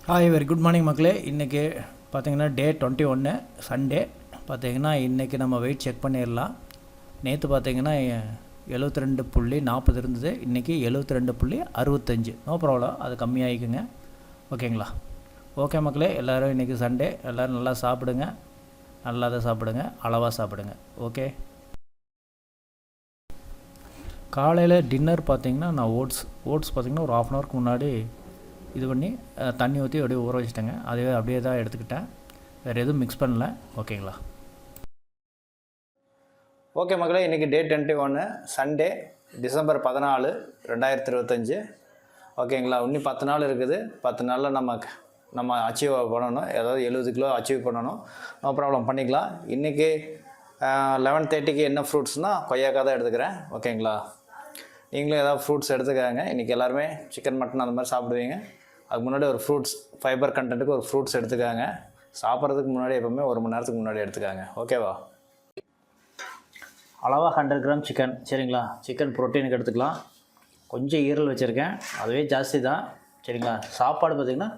Hi very good morning மக்களே. இன்றைக்கி பார்த்திங்கன்னா டே 21 சண்டே. பார்த்திங்கன்னா இன்றைக்கி நம்ம வெயிட் செக் பண்ணிடலாம். நேற்று பார்த்திங்கன்னா 72.40 இருந்தது, இன்றைக்கி 72.65. நோ ப்ராப்ளம், அது கம்மியாகிக்குங்க. ஓகேங்களா? ஓகே மக்களே, எல்லோரும் இன்றைக்கி சண்டே, எல்லோரும் நல்லா சாப்பிடுங்க, நல்லா தான் சாப்பிடுங்க, அளவாக சாப்பிடுங்க. ஓகே. காலையில் டின்னர் பார்த்திங்கன்னா நான் ஓட்ஸ் பார்த்திங்கன்னா ஒரு 1/2 ஹவருக்கு முன்னாடி இது பண்ணி தண்ணி ஊற்றி அப்படியே ஊற வச்சுட்டேங்க. அதுவே அப்படியே தான் எடுத்துக்கிட்டேன், வேறு எதுவும் மிக்ஸ் பண்ணல. ஓகேங்களா? ஓகே மக்களே, இன்றைக்கி டே 21 சண்டே, டிசம்பர் 14, 2025. ஓகேங்களா? இன்னும் 10 நாள் இருக்குது. 10 நாளில் நம்ம அச்சீவ் பண்ணணும், ஏதாவது 70 கிலோ அச்சீவ் பண்ணணும். நோ ப்ராப்ளம், பண்ணிக்கலாம். இன்றைக்கி 11:30க்கு என்ன ஃப்ரூட்ஸ்னால் கொய்யாக்காய் தான் எடுத்துக்கிறேன். ஓகேங்களா? நீங்களும் ஏதாவது ஃப்ரூட்ஸ் எடுத்துக்காங்க. இன்றைக்கி எல்லாருமே சிக்கன் மட்டன் அந்த மாதிரி சாப்பிடுவீங்க. அதுக்கு முன்னாடி ஒரு ஃப்ரூட்ஸ், ஃபைபர் கண்டென்ட்டுக்கு ஒரு ஃப்ரூட்ஸ் எடுத்துக்காங்க. சாப்பிட்றதுக்கு முன்னாடி எப்போவுமே 1 மணி நேரத்துக்கு முன்னாடி எடுத்துக்காங்க. ஓகேவா? அளவாக 100 கிராம் சிக்கன். சரிங்களா? சிக்கன் ப்ரோட்டீனுக்கு எடுத்துக்கலாம். கொஞ்சம் ஈரல் வச்சுருக்கேன், அதுவே ஜாஸ்தி தான். சரிங்களா? சாப்பாடு பார்த்திங்கன்னா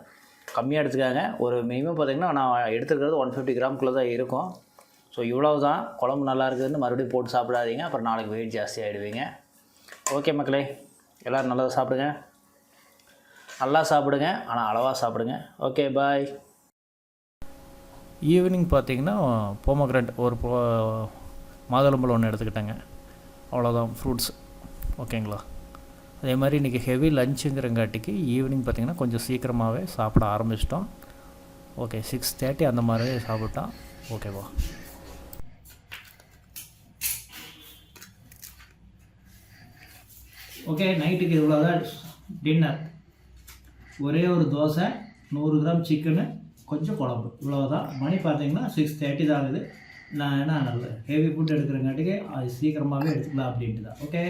கம்மியாக எடுத்துக்காங்க. ஒரு மினிமம் பார்த்திங்கன்னா நான் எடுத்துக்கிறது 150 கிராம்குள்ளே தான் இருக்கும். ஸோ இவ்வளவு தான். குழம்பு நல்லா இருக்குதுன்னு மறுபடியும் போட்டு சாப்பிடாதீங்க, அப்புறம் நாளைக்கு வெயிட் ஜாஸ்தி ஆகிடுவீங்க. ஓகே மக்களே, எல்லோரும் நல்லா சாப்பிடுங்க, நல்லா சாப்பிடுங்க, ஆனால் அளவாக சாப்பிடுங்க. ஓகே, பாய். ஈவினிங் பார்த்தீங்கன்னா போமோகிரானட் ஒரு மாதுளம்பழம் ஒன்று எடுத்துக்கிட்டேங்க. அவ்வளோதான் ஃப்ரூட்ஸ். ஓகேங்களா? அதே மாதிரி இன்றைக்கி ஹெவி லஞ்சுங்கிறங்காட்டிக்கு ஈவினிங் பார்த்திங்கன்னா கொஞ்சம் சீக்கிரமாகவே சாப்பிட ஆரம்பிச்சிட்டோம். ஓகே, 6:30 அந்த மாதிரி சாப்பிட்டோம். ஓகேவா? ஓகே, நைட்டுக்கு இவ்வளோ தான் டின்னர். ஒரே ஒரு தோசை, 100 கிராம் சிக்கனு, கொஞ்சம் குழம்பு, இவ்வளோதான். மணி பார்த்தீங்கன்னா 6:30 தான் ஆகுது. நான் என்ன நல்ல ஹெவி ஃபுட் எடுக்கிறங்காட்டிக்கு அது சீக்கிரமாகவே எடுத்துக்கலாம் அப்படின்ட்டு தான். ஓகே.